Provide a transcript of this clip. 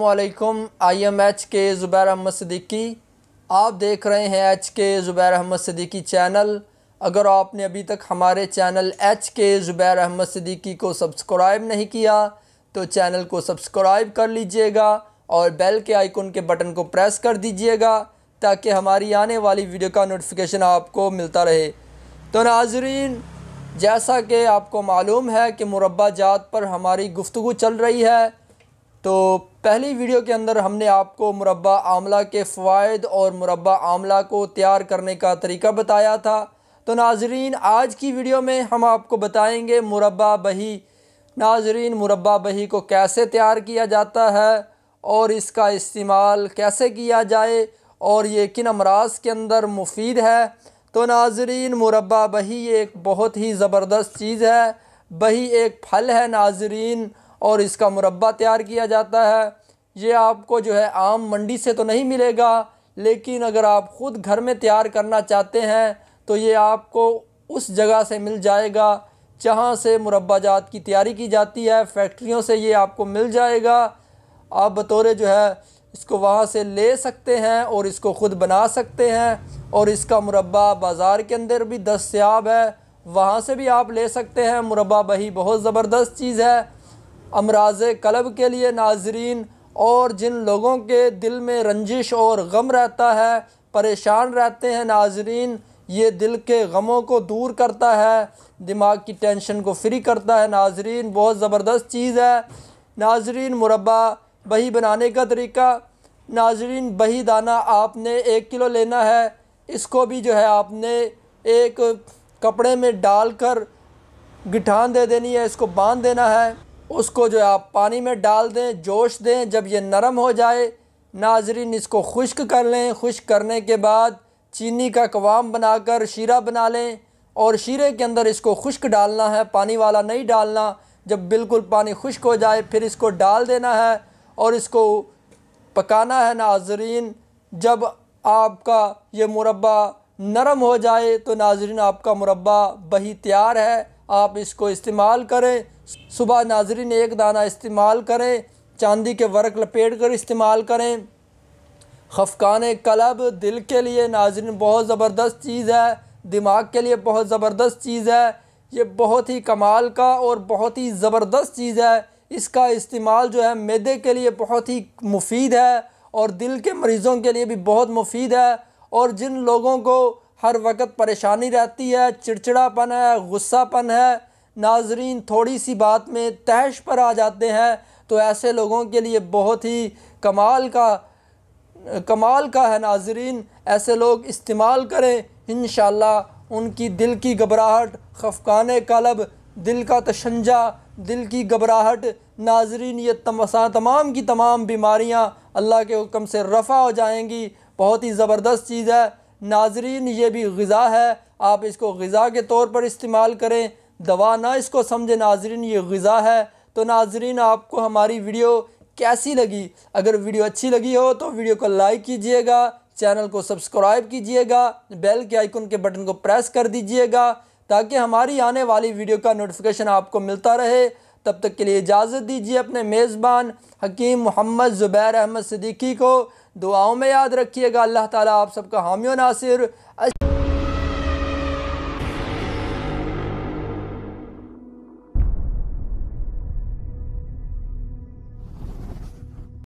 अस्सलामुअलैकुम। I am H के ज़ुबैर अहमद सिद्दीकी। आप देख रहे हैं एच के ज़ुबैर अहमद सिद्दीकी चैनल। अगर आपने अभी तक हमारे चैनल एच के ज़ुबैर अहमद सिद्दीकी को सब्सक्राइब नहीं किया तो चैनल को सब्सक्राइब कर लीजिएगा और बेल के आइकन के बटन को प्रेस कर दीजिएगा ताकि हमारी आने वाली वीडियो का नोटिफिकेशन आपको मिलता रहे। तो नाज़रीन, जैसा कि आपको मालूम है कि मुरब्बा जात पर हमारी गुफ्तगू चल रही है, तो पहली वीडियो के अंदर हमने आपको मुरब्बा आमला के फ़वाइद और मुरब्बा आमला को तैयार करने का तरीका बताया था। तो नाज़रीन, आज की वीडियो में हम आपको बताएंगे मुरब्बा बही। नाज़रीन, मुरब्बा बही को कैसे तैयार किया जाता है और इसका इस्तेमाल कैसे किया जाए और ये किन अमराज के अंदर मुफीद है। तो नाज़रीन, मुरब्बा बही एक बहुत ही ज़बरदस्त चीज़ है। बही एक फल है नाज़रीन, और इसका मुरब्बा तैयार किया जाता है। ये आपको जो है आम मंडी से तो नहीं मिलेगा, लेकिन अगर आप ख़ुद घर में तैयार करना चाहते हैं तो ये आपको उस जगह से मिल जाएगा जहाँ से मुरब्बा जात की तैयारी की जाती है। फैक्ट्रियों से ये आपको मिल जाएगा। आप बतौर जो है इसको वहाँ से ले सकते हैं और इसको ख़ुद बना सकते हैं। और इसका मुरब्बा बाज़ार के अंदर भी दस्तयाब है, वहाँ से भी आप ले सकते हैं। मुरब्बा बही बहुत ज़बरदस्त चीज़ है अमराज़े कल्ब के लिए नाज़रीन, और जिन लोगों के दिल में रंजिश और गम रहता है, परेशान रहते हैं नाज़रीन, ये दिल के गमों को दूर करता है, दिमाग की टेंशन को फ्री करता है नाज़रीन। बहुत ज़बरदस्त चीज़ है नाज़रीन। मुरब्बा बही बनाने का तरीका नाज़रीन, बही दाना आपने 1 किलो लेना है। इसको भी जो है आपने एक कपड़े में डालकर गिठान दे देनी है, इसको बांध देना है। उसको जो है आप पानी में डाल दें, जोश दें। जब ये नरम हो जाए नाज़रीन, इसको खुश्क कर लें। खुश्क करने के बाद चीनी का कवाम बनाकर शीरा बना लें और शीरे के अंदर इसको खुश्क डालना है, पानी वाला नहीं डालना। जब बिल्कुल पानी खुश्क हो जाए फिर इसको डाल देना है और इसको पकाना है नाज़रीन। जब आपका ये मुरब्बा नरम हो जाए तो नाज़रीन आपका मुरब्बा बही तैयार है। आप इसको इस्तेमाल करें। सुबह नाज़रीन 1 दाना इस्तेमाल करें, चांदी के वर्क लपेट कर इस्तेमाल करें। खफकाने कलब दिल के लिए नाज़रीन बहुत ज़बरदस्त चीज़ है, दिमाग के लिए बहुत ज़बरदस्त चीज़ है। ये बहुत ही कमाल का और बहुत ही ज़बरदस्त चीज़ है। इसका इस्तेमाल जो है मैदे के लिए बहुत ही मुफीद है और दिल के मरीज़ों के लिए भी बहुत मुफीद है। और जिन लोगों को हर वक्त परेशानी रहती है, चिड़चिड़ापन है, गुस्सापन है नाज़रीन, थोड़ी सी बात में तहश पर आ जाते हैं, तो ऐसे लोगों के लिए बहुत ही कमाल का है नाज़रीन। ऐसे लोग इस्तेमाल करें, इंशाअल्लाह उनकी दिल की घबराहट, खफकाने कलब, दिल का तशंजा, दिल की घबराहट नाज़रीन, ये तमाम की तमाम बीमारियां अल्लाह के हुक्म से रफ़ा हो जाएंगी। बहुत ही ज़बरदस्त चीज़ है नाज़रीन। ये भी ग़िज़ा है, आप इसको ग़िज़ा के तौर पर इस्तेमाल करें, दवा ना इसको समझे नाज़रीन, ये ग़िज़ा है। तो नाज़रीन, आपको हमारी वीडियो कैसी लगी? अगर वीडियो अच्छी लगी हो तो वीडियो को लाइक कीजिएगा, चैनल को सब्सक्राइब कीजिएगा, बेल के आइकन के बटन को प्रेस कर दीजिएगा ताकि हमारी आने वाली वीडियो का नोटिफिकेशन आपको मिलता रहे। तब तक के लिए इजाज़त दीजिए अपने मेज़बान हकीम मोहम्मद ज़ुबैर अहमद सिद्दीकी को। दुआओं में याद रखिएगा। अल्लाह ताला आप सबका हामी व नासिर।